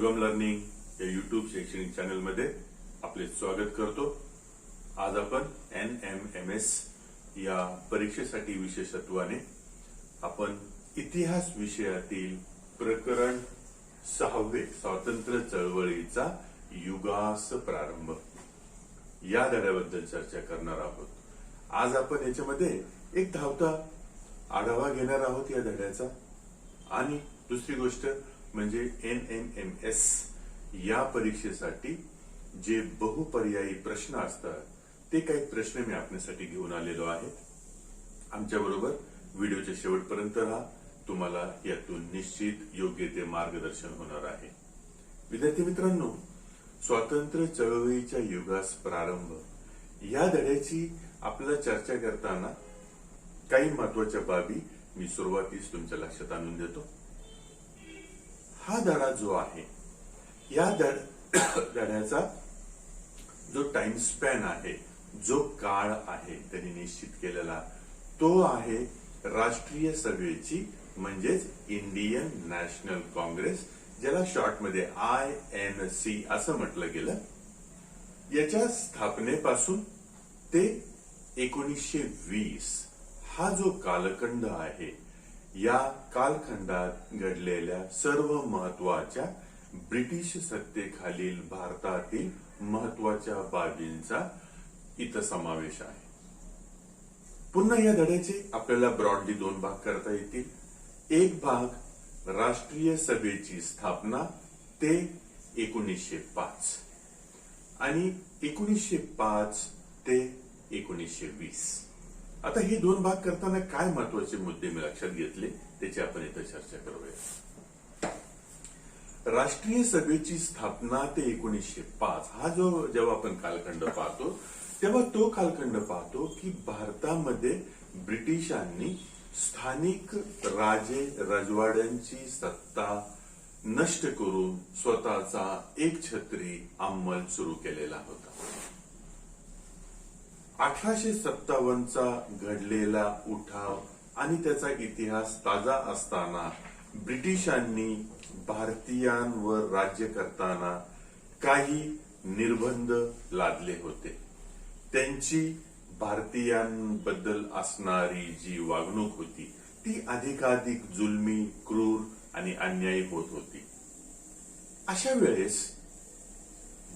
सुगम लर्निंग या यूट्यूब शैक्षणिक चॅनल मध्ये आपले स्वागत करतो। आज आपण NMMS या परीक्षेसाठी विशेषत्वाने आपण इतिहास विषयातील प्रकरण 6 स्वातंत्र्य चळवळीचा युगास प्रारंभ या धड्याबद्दल चर्चा करणार आहोत। आज आपण याच्यामध्ये एक धावता आढावा घेणार आहोत या धड्याचा आणि दुसरी गोष्ट म्हणजे NMMS या परीक्षेसाठी जे बहुपर्यायी प्रश्न असतात ते काही प्रश्न मी आपल्यासाठी घेऊन आलेलो आहे। आमच्या बरोबर व्हिडिओच्या शेवटपर्यंत राहा, तुम्हाला यातून निश्चित योग्य ते मार्गदर्शन होणार आहे। विद्यार्थी मित्रांनो, स्वातंत्र्य चळवळीच्या युगास प्रारंभ या धड्याची आपल्याला चर्चा करताना काही महत्वाच्या बाबी मी सुरुवातीस तुमच्या लक्षात आणून देतो। हा धडा जो आहे या धड्याचा जो टाइम स्पॅन आहे, जो काळ आहे त्यांनी निश्चित केलेला तो आहे राष्ट्रीय सभेची म्हणजेच इंडियन नॅशनल काँग्रेस, ज्याला शॉर्ट मध्ये INC असं म्हटलं गेलं। याच्या स्थापनेपासून ते 1920 हा जो कालखंड आहे, या कालखंडात घडलेल्या सर्व महत्वाच्या ब्रिटिश सत्तेखालील भारतातील महत्वाच्या बाबींचा इथं समावेश आहे। पुन्हा या धड्याचे आपल्याला ब्रॉडली 2 भाग करता येतील। एक भाग राष्ट्रीय सभेची स्थापना ते 1905 आणि 1905 ते 1920। आता हे 2 भाग करताना काय महत्वाचे मुद्दे मी लक्षात घेतले त्याची आपण इथं चर्चा करूया। राष्ट्रीय सभेची स्थापना ते 1905 हा जो जेव्हा आपण कालखंड पाहतो तेव्हा तो कालखंड पाहतो की भारतामध्ये ब्रिटिशांनी स्थानिक राजे राजवाड्यांची सत्ता नष्ट करून स्वतःचा एकछत्री अंमल सुरू केलेला होता। 1857चा घडलेला उठाव आणि त्याचा इतिहास ताजा असताना ब्रिटिशांनी भारतीयांवर राज्य करताना काही निर्बंध लादले होते। त्यांची भारतीयांबद्दल असणारी जी वागणूक होती ती अधिकाधिक जुलमी, क्रूर आणि अन्यायी होत होती। अशा वेळेस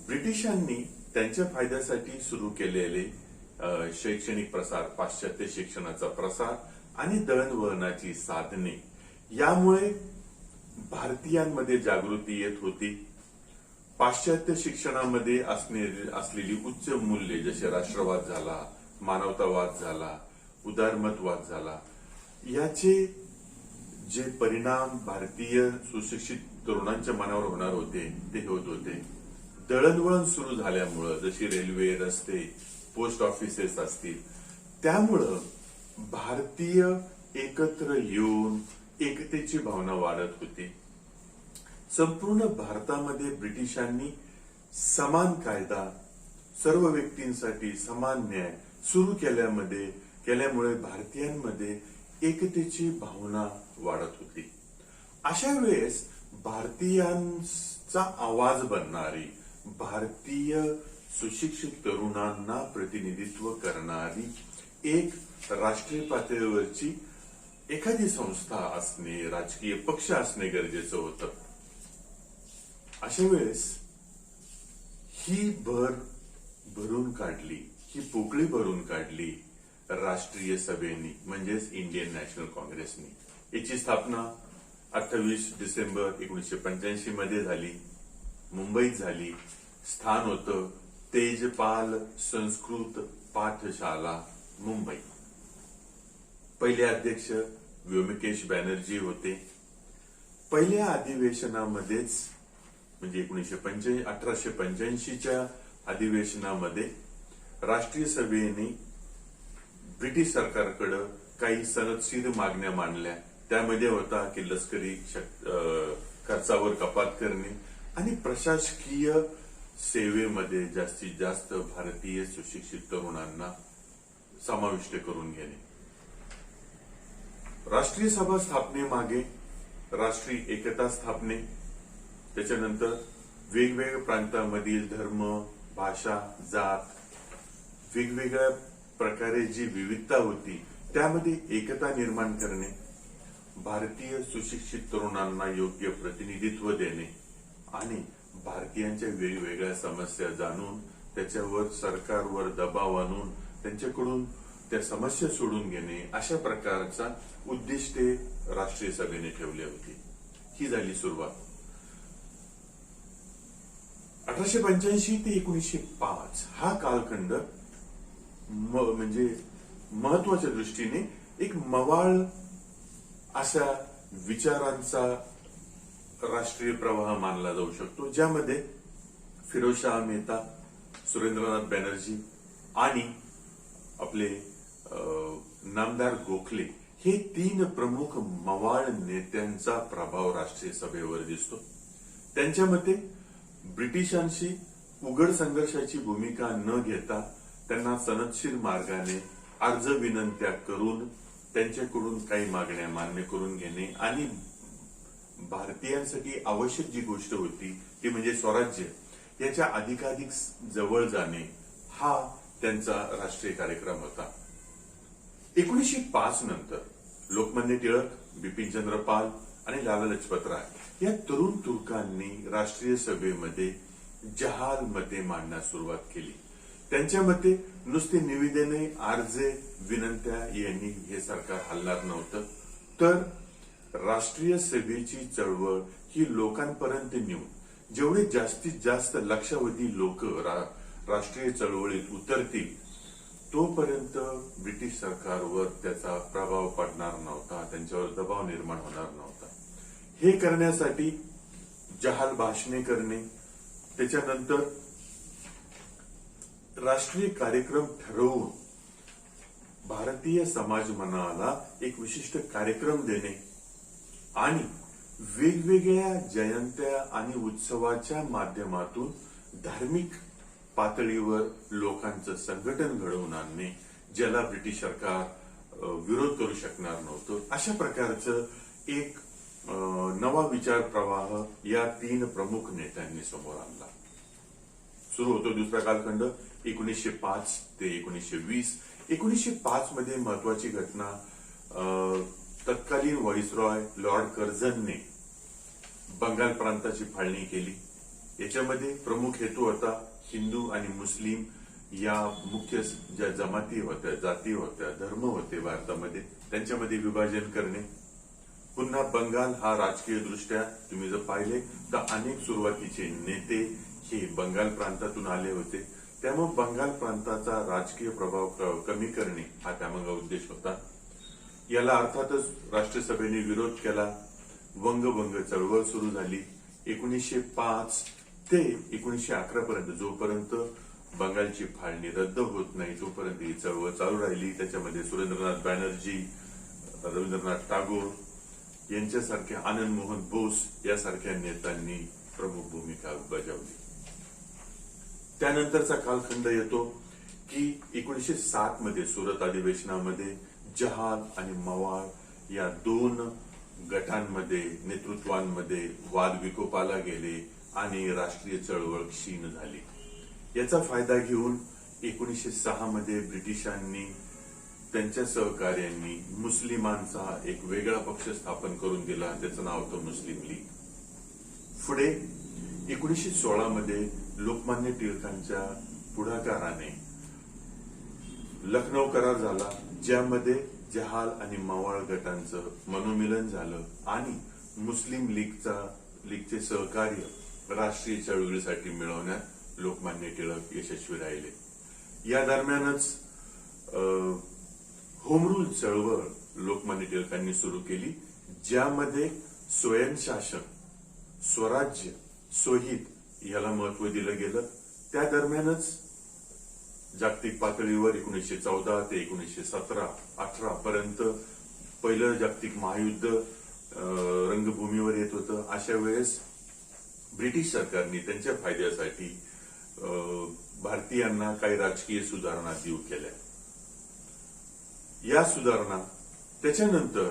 ब्रिटिशांनी त्यांच्या फायद्यासाठी सुरू केलेले शैक्षणिक प्रसार, पाश्चात्य शिक्षणाचा प्रसार आणि दळणवळणाची साधने यामुळे भारतीयांमध्ये जागृती येत होती। पाश्चात्य शिक्षणामध्ये असलेली उच्च मूल्ये जसे राष्ट्रवाद झाला, मानवतावाद झाला, उदारमतवाद झाला, याचे जे परिणाम भारतीय सुशिक्षित तरुणांच्या मनावर होणार होते ते होत होते। दळणवळण सुरू झाल्यामुळं जशी रेल्वे, रस्ते, पोस्ट ऑफिसेस असतील, त्यामुळं भारतीय एकत्र येऊन एकतेची भावना वाढत होती। संपूर्ण भारतामध्ये ब्रिटिशांनी समान कायदा, सर्व व्यक्तींसाठी समान न्याय सुरू केल्यामुळे भारतीयांमध्ये एकतेची भावना वाढत होती। अशा वेळेस भारतीयांचा आवाज बनणारी, भारतीय सुशिक्षित तरुणांना प्रतिनिधित्व करणारी एक राष्ट्रीय पातळीवरची एखादी संस्था असणे, राजकीय पक्ष असणे गरजेचं होतं। अशा वेळेस ही भरून काढली, ही पोकळी भरून काढली राष्ट्रीय सभेनी म्हणजेच इंडियन नॅशनल काँग्रेसनी। याची स्थापना 28 डिसेंबर 1985 मध्ये झाली, मुंबईत झाली। स्थान होतं तेजपाल संस्कृत पाठशाला, मुंबई। पहिले अध्यक्ष व्योमकेश बॅनर्जी होते। पहिल्या अधिवेशनामध्येच म्हणजे 1885च्या अधिवेशनामध्ये राष्ट्रीय सभेने ब्रिटिश सरकारकडे काही सनदशीर मागण्या मांडल्या। त्यामध्ये होता की लष्करी खर्चावर कपात करणे आणि प्रशासकीय सेवेमध्ये जास्तीत जास्त भारतीय सुशिक्षित तरुणांना समाविष्ट करून घेणे। राष्ट्रीय सभा स्थापनेमागे राष्ट्रीय एकता स्थापने, त्याच्यानंतर वेगवेगळ्या प्रांतांमधील धर्म, भाषा, जात, वेगवेगळ्या प्रकारे जी विविधता होती त्यामध्ये एकता निर्माण करणे, भारतीय सुशिक्षित तरुणांना योग्य प्रतिनिधित्व देणे आणि भारतीयांच्या वेगवेगळ्या समस्या जाणून त्याच्यावर सरकारवर दबाव आणून त्यांच्याकडून त्या समस्या सोडून घेणे, अशा प्रकारचा उद्दिष्टे राष्ट्रीय सभेने ठेवली होती. ही झाली सुरुवात. 1885 ते 1905 हा कालखंड म्हणजे महत्वाच्या दृष्टीने एक मवाळ अशा विचारांचा राष्ट्रीय प्रवाह मानला जाऊ शकतो, ज्यामध्ये फिरोजशाह मेहता, सुरेंद्रनाथ बॅनर्जी आणि आपले नामदार गोखले हे तीन प्रमुख मवाळ नेत्यांचा प्रभाव राष्ट्रीय सभेवर दिसतो. त्यांच्या मते ब्रिटिशांशी उघड संघर्षाची भूमिका न घेता त्यांना सनदशीर मार्गाने अर्ज विनंत्या करून त्यांच्याकडून काही मागण्या मान्य करून घेणे आणि भारतीयांसाठी आवश्यक जी गोष्ट होती ती म्हणजे स्वराज्य, याच्या अधिकाधिक जवळ जाणे हा त्यांचा राष्ट्रीय कार्यक्रम होता. 1905 नंतर लोकमान्य टिळक, बिपिनचंद्र पाल आणि लाला लजपत राय या तरुण तुर्कांनी राष्ट्रीय सभेमध्ये जहाल मते मांडण्यास सुरुवात केली. त्यांच्या मते नुसते निवेदने, अर्जे, विनंत्या यांनी हे सरकार हलणार नव्हतं, तर राष्ट्रीय सभेची चळवळ ही लोकांपर्यंत नेऊन जेवढे जास्तीत जास्त लक्षावधी लोक राष्ट्रीय चळवळीत उतरतील तोपर्यंत ब्रिटिश सरकारवर त्याचा प्रभाव पडणार नव्हता, त्यांच्यावर दबाव निर्माण होणार नव्हता. हे करण्यासाठी जहाल भाषणे करणे, त्याच्यानंतर राष्ट्रीय कार्यक्रम ठरवून भारतीय समाज मनाला एक विशिष्ट कार्यक्रम देणे आणि वेगवेगळ्या जयंत्या आणि उत्सवाच्या माध्यमातून धार्मिक पातळीवर लोकांचं संघटन घडवून आणणे, ज्याला ब्रिटिश सरकार विरोध करू शकणार नव्हतं, अशा प्रकारचं एक नवा विचार प्रवाह या तीन प्रमुख नेत्यांनी समोर आणला. सुरू होतो दुसरा कालखंड 1905 ते 1920. 1905 मध्ये महत्वाची घटना, तत्कालीन व्हाईसरॉय लॉर्ड कर्झनने बंगाल प्रांताची फाळणी केली. याच्यामध्ये प्रमुख हेतू होता हिंदू आणि मुस्लिम या मुख्य ज्या जमाती होत्या, जाती होत्या, धर्म होते भारतामध्ये, त्यांच्यामध्ये विभाजन करणे. पुन्हा बंगाल हा राजकीय दृष्ट्या तुम्ही जर पाहिले तर अनेक सुरुवातीचे नेते हे बंगाल प्रांतातून आले होते, त्यामुळे बंगाल प्रांताचा राजकीय प्रभाव कमी करणे हा त्यामागचा उद्देश होता. याला अर्थातच राष्ट्रसभेने विरोध केला. वंगभंग चळवळ सुरू झाली. 1905 ते 1911 पर्यंत, जोपर्यंत बंगालची फाळणी रद्द होत नाही तोपर्यंत ही चळवळ चालू राहिली. त्याच्यामध्ये सुरेंद्रनाथ बॅनर्जी, रवींद्रनाथ टागोर यांच्यासारख्या, आनंद मोहन बोस यासारख्या नेत्यांनी प्रमुख भूमिका बजावली. त्यानंतरचा कालखंड येतो की 1907 मध्ये सुरत अधिवेशनामध्ये जहाल आणि मवाळ या दोन गटांमध्ये, नेतृत्वांमध्ये वाद विकोपाला गेले आणि राष्ट्रीय चळवळ क्षीण झाली. याचा फायदा घेऊन 1906 मध्ये ब्रिटिशांनी त्यांच्या सहकार्यांनी मुस्लिमांचा एक वेगळा पक्ष स्थापन करून दिला, त्याचं नाव होतं मुस्लिम लीग. पुढे 1916 मध्ये लोकमान्य टिळकांच्या पुढाकाराने लखनौ करार झाला, ज्यामध्ये जहाल आणि मवाळ गटांचं मनोमिलन झालं आणि मुस्लिम लीगचे सहकार्य राष्ट्रीय चळवळीसाठी मिळवण्यात लोकमान्य टिळक यशस्वी राहिले. या दरम्यानच होम रूल चळवळ लोकमान्य टिळकांनी सुरू केली, ज्यामध्ये स्वयंशासन, स्वराज्य, स्वहित याला महत्व दिलं गेलं. त्या दरम्यानच जागतिक पातळीवर 1914 ते 1917-18 पर्यंत पहिलं जागतिक महायुद्ध रंगभूमीवर येत होतं. अशा वेळेस ब्रिटिश सरकारने त्यांच्या फायद्यासाठी भारतीयांना काही राजकीय सुधारणा देऊ केल्या. या सुधारणा त्याच्यानंतर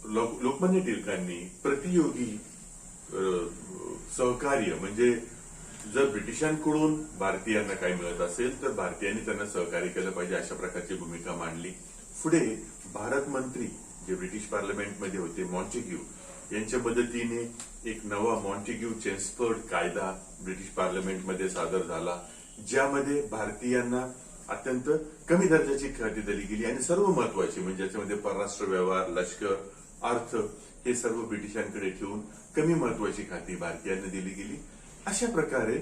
लोकमान्य टिळकांनी प्रतियोगी सहकार्य म्हणजे जर ब्रिटिशांकडून भारतीयांना काही मिळत असेल तर भारतीयांनी त्यांना सहकार्य केलं पाहिजे अशा प्रकारची भूमिका मांडली. पुढे भारत मंत्री जे ब्रिटिश पार्लमेंटमध्ये होते मॉन्टेग्यू यांच्या मदतीने एक नवा मॉन्टेग्यू चेम्सफोर्ड कायदा ब्रिटिश पार्लमेंटमध्ये सादर झाला, ज्यामध्ये भारतीयांना अत्यंत कमी दर्जाची खाती दिली गेली आणि सर्व महत्वाची म्हणजे याच्यामध्ये परराष्ट्र व्यवहार, लष्कर, अर्थ हे सर्व ब्रिटिशांकडे ठेवून कमी महत्वाची खाती भारतीयांना दिली गेली. अशा प्रकारे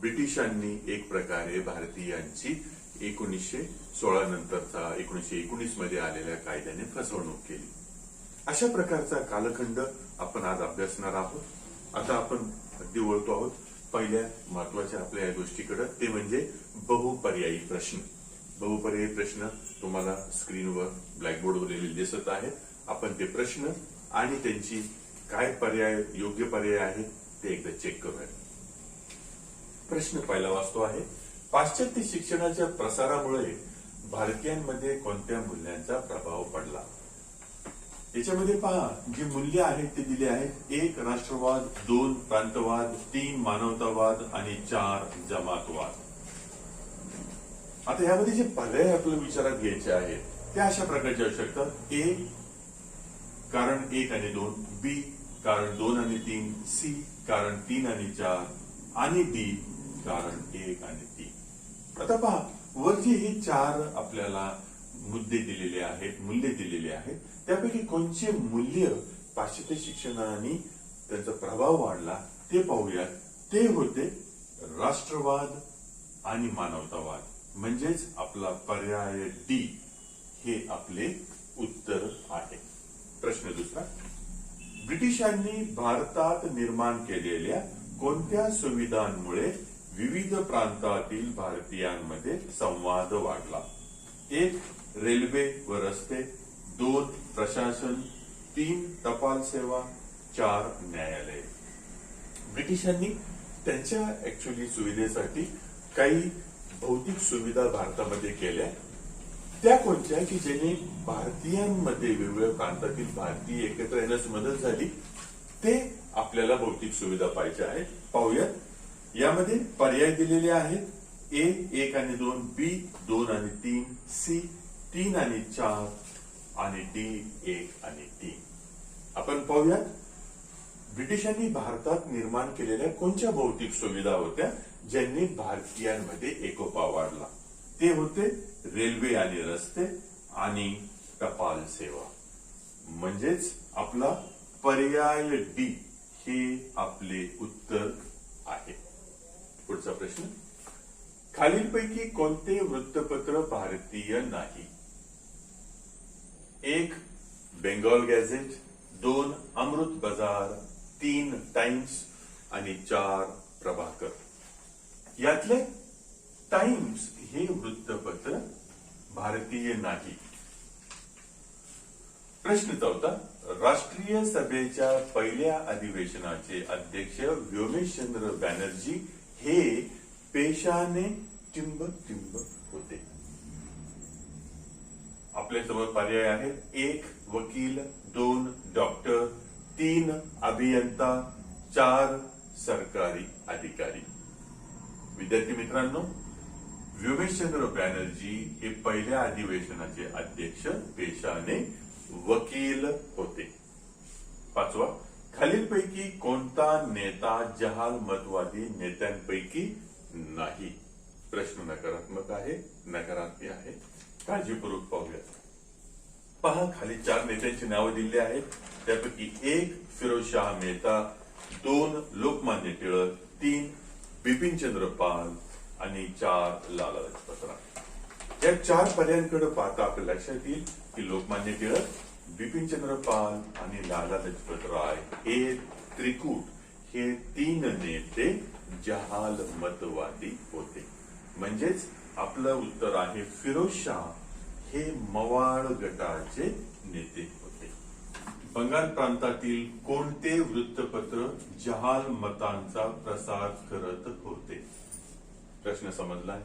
ब्रिटिशांनी एक प्रकारे भारतीयांची 1916 नंतरचा 1919 मध्ये आलेल्या कायद्याने फसवणूक केली. अशा प्रकारचा कालखंड आपण आज अभ्यासणार आहोत. आता आपण अगदी वळतो आहोत पहिल्या महत्वाच्या आपल्या या गोष्टीकडे, ते म्हणजे बहुपर्यायी प्रश्न. बहुपर्यायी प्रश्न तुम्हाला स्क्रीनवर ब्लॅकबोर्डवर लिहिलेले दिसत आहेत. आपण ते प्रश्न आणि त्यांची काय पर्याय योग्य पर्याय आहेत ते एकदा चेक करूया. प्रश्न पहिला वाचतो आहे, पाश्चात्य शिक्षणाच्या प्रसारामुळे भारतीयांमध्ये कोणत्या मूल्यांचा प्रभाव पडला? याच्यामध्ये पहा, जी मूल्य आहेत ते दिले आहेत. 1 राष्ट्रवाद, 2 प्रांतवाद, 3 मानवतावाद आणि 4 जमातवाद. आता यामध्ये जे पर्याय आपल्याला विचारात घ्यायचे आहेत ते अशा प्रकारचे असू शकतात. ए कारण 1 आणि 2, बी कारण 2 आणि 3, सी कारण 3 आणि 4 आणि डी कारण 1 आणि 3. आता पहा, वरचे हे 4 आपल्याला मुद्दे दिलेले आहेत, मूल्य दिलेले आहेत. त्यापैकी कोणचे मूल्य पाश्चात्य शिक्षणाने त्यांचा प्रभाव वाढला ते पाहूयात. ते होते राष्ट्रवाद आणि मानवतावाद. म्हणजेच आपला पर्याय डी हे आपले उत्तर आहे. प्रश्न दुसरा, ब्रिटिशांनी भारतात निर्माण केलेल्या कोणत्या सुविधांमुळे विविध प्रांतातील भारतीयांमध्ये संवाद वाढला? 1 रेल्वे व रस्ते, 2 प्रशासन, 3 टपाल सेवा, 4 न्यायालय. ब्रिटिशांनी त्यांच्या ऍक्च्युअली सुविधेसाठी काही भौतिक सुविधा भारतामध्ये केल्या. त्या कोणत्या की ज्याने भारतीयांमध्ये वेगवेगळ्या प्रांतातील भारतीय एकत्र येण्यास मदत झाली? ते आपल्याला भौतिक सुविधा पाहिजे आहेत. पाहूयात. यामध्ये पर्याय दिलेले आहेत. ए 1 आणि 2, बी 2 आणि 3, सी 3 आणि 4 आणि डी 1 आणि 3. आपण पाहूयात, ब्रिटिशांनी भारतात निर्माण केलेल्या कोणत्या भौतिक सुविधा होत्या ज्यांनी भारतीयांमध्ये एकोपा वाढला? ते होते रेल्वे आणि रस्ते आणि टपाल सेवा. म्हणजेच आपला पर्याय डी हे आपले उत्तर आहे. पुढचा प्रश्न, खालीलपैकी कोणते वृत्तपत्र भारतीय नाही? 1 बेंगॉल गॅझेट, 2 अमृत बाजार, 3 टाइम्स आणि 4 प्रभाकर. यातले टाइम्स हे वृत्तपत्र भारतीय नाही. प्रश्न चौथा, राष्ट्रीय सभेच्या पहिल्या अधिवेशनाचे अध्यक्ष व्योमेशचंद्र बॅनर्जी हे पेशाने टिंब होते. आपल्यासमोर पर्याय आहेत. 1 वकील, 2 डॉक्टर, 3 अभियंता, 4 सरकारी अधिकारी. विद्यार्थी मित्रांनो, व्योमेशचंद्र बॅनर्जी हे पहिल्या अधिवेशनाचे अध्यक्ष पेशाने वकील होते. 5वा, खालीलपैकी कोणता नेता जहालमतवादी नेत्यांपैकी नाही? प्रश्न नकारात्मक आहे, नकारात्मक आहे. काळजीपूर्वक पाहूयात. पहा, खाली 4 नेत्यांची नावं दिली आहेत. त्यापैकी 1 फिरोजशाह मेहता, 2 लोकमान्य टिळक, 3 बिपिनचंद्र पाल आणि 4 लाला लजपत राय. या 4 पर्यायांकडे पाहता आपल्या लक्षात येईल की लोकमान्य टिळक, बिपिनचंद्र पाल आणि लाला लजपत राय हे त्रिकूट हे 3 नेते जहालमतवादी होते. म्हणजेच आपलं उत्तर आहे फिरोजशाह हे मवाळ गटाचे नेते होते. बंगाल प्रांतातील कोणते वृत्तपत्र जहाल मतांचा प्रसार करत होते? प्रश्न समजला.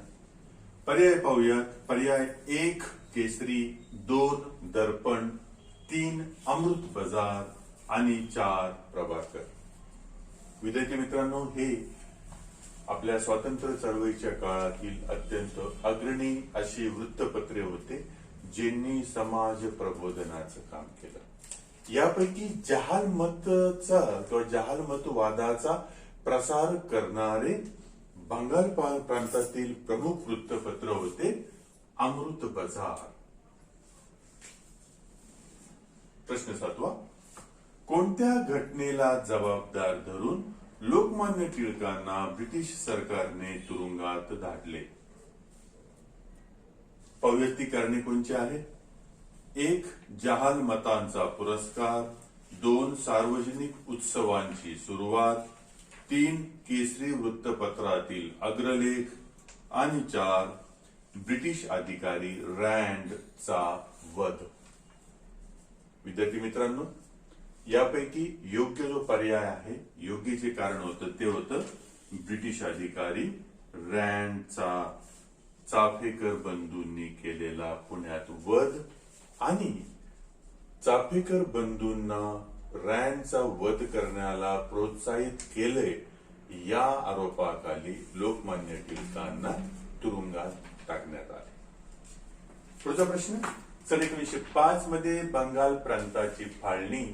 पर्याय पाहूयात. पर्याय 1 केसरी, 2 दर्पण, 3 अमृत बाजार आणि 4 प्रभाकर. विद्यार्थी मित्रांनो, हे आपल्या स्वातंत्र्य चळवळीच्या काळातील अत्यंत अग्रणी अशी वृत्तपत्रे होते ज्यांनी समाज प्रबोधनाचं काम केलं. यापैकी जहालमतचा किंवा जहालमतवादाचा प्रसार करणारे बंगाल प्रांतातील प्रमुख वृत्तपत्र होते अमृत बाजार. प्रश्न 7. कोणत्या घटनेला जबाबदार धरून लोकमान्य टिळकांना ब्रिटिश सरकारने तुरुंगात धाडले? पाहूया ती कारणे कोणची आहेत. 1. जहालमतांचा पुरस्कार. 2. सार्वजनिक उत्सवांची सुरुवात. 3. केसरी वृत्तपत्रातील अग्रलेख. आणि 4. ब्रिटिश अधिकारी रँडचा वध. विद्यार्थी मित्रांनो, यापैकी योग्य जो पर्याय आहे, योग्य जे कारण होतं ते होतं ब्रिटिश अधिकारी रँडचा चाफेकर बंधूंनी केलेला पुण्यात वध. आणि चाफेकर बंधूंना रँडचा वध करण्याला प्रोत्साहित केले या आरोपाखाली लोकमान्य टिळकांना तुरुंगात टाकण्यात आले. पुढचा प्रश्न. सन 1905 मध्ये बंगाल प्रांताची फाळणी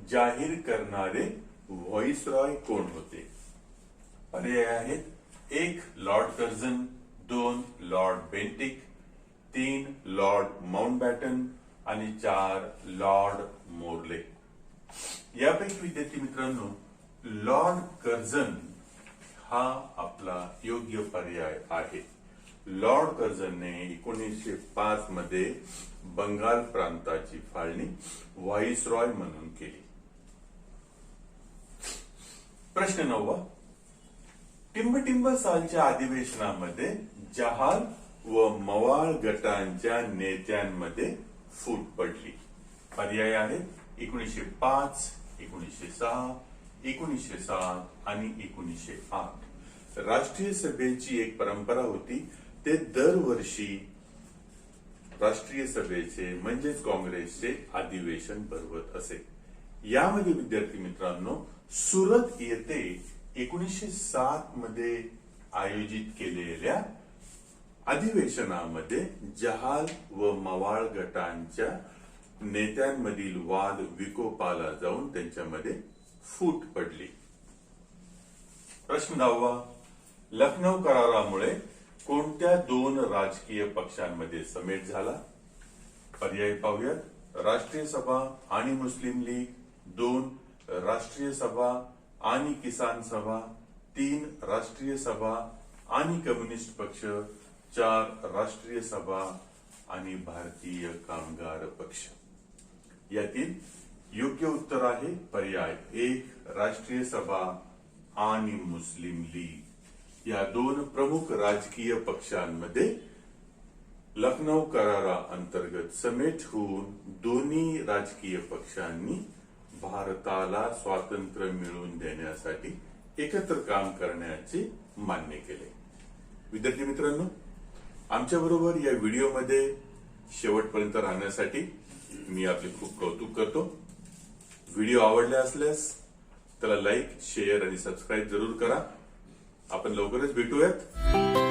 जाहीर करणारे व्हाईसरॉय कोण होते? पर्याय आहेत. 1. Lord Curzon. 2. Lord Bentinck. 3. Lord Mountbatten. आणि 4. Lord Morley. यापैकी विद्यार्थी मित्रांनो, लॉर्ड कर्झन हा आपला योग्य पर्याय आहे. लॉर्ड कर्झनने 1905 मध्ये बंगाल प्रांताची फाळणी व्हाईसरॉय म्हणून केली. प्रश्न 9. टिंबटिंब सालच्या अधिवेशनामध्ये जहाल व मवाळ गटांच्या नेत्यांमध्ये फूट पडली. पर्याय आहेत. 1905, 1906, 1907 आणि 1908. राष्ट्रीय सभेची एक परंपरा होती, ते दरवर्षी राष्ट्रीय सभेचे म्हणजेच काँग्रेसचे अधिवेशन भरवत असे. यामध्ये विद्यार्थी मित्रांनो, सुरत येथे 1907 मध्ये आयोजित केलेल्या अधिवेशनामध्ये जहाल व मवाळ गटांच्या नेत्यांमधील वाद विकोपाला जाऊन त्यांच्यामध्ये फूट पडली. प्रश्न 10. लखनौ करारामुळे कोणत्या 2 राजकीय पक्षांमध्ये समेट झाला? पर्याय पाहूयात. राष्ट्रीय सभा आणि मुस्लिम लीग. 2. राष्ट्रीय सभा आणि किसान सभा. 3. राष्ट्रीय सभा आणि कम्युनिस्ट पक्ष. 4. राष्ट्रीय सभा आणि भारतीय कामगार पक्ष. यातील योग्य उत्तर आहे पर्याय 1. राष्ट्रीय सभा आणि मुस्लिम लीग. या 2 प्रमुख राजकीय पक्षांमध्ये लखनौ करारा अंतर्गत समेट होऊन दोन्ही राजकीय पक्षांनी भारताला स्वातंत्र्य मिळवून देण्यासाठी एकत्र काम करण्याचे मान्य केले. विद्यार्थी मित्रांनो, आमच्या बरोबर या व्हिडिओमध्ये शेवटपर्यंत राहण्यासाठी मी आपले खूप कौतुक करतो. व्हिडिओ आवडला असल्यास त्याला लाईक, शेअर आणि सबस्क्राईब जरूर करा. आपण लवकरच भेटूयात.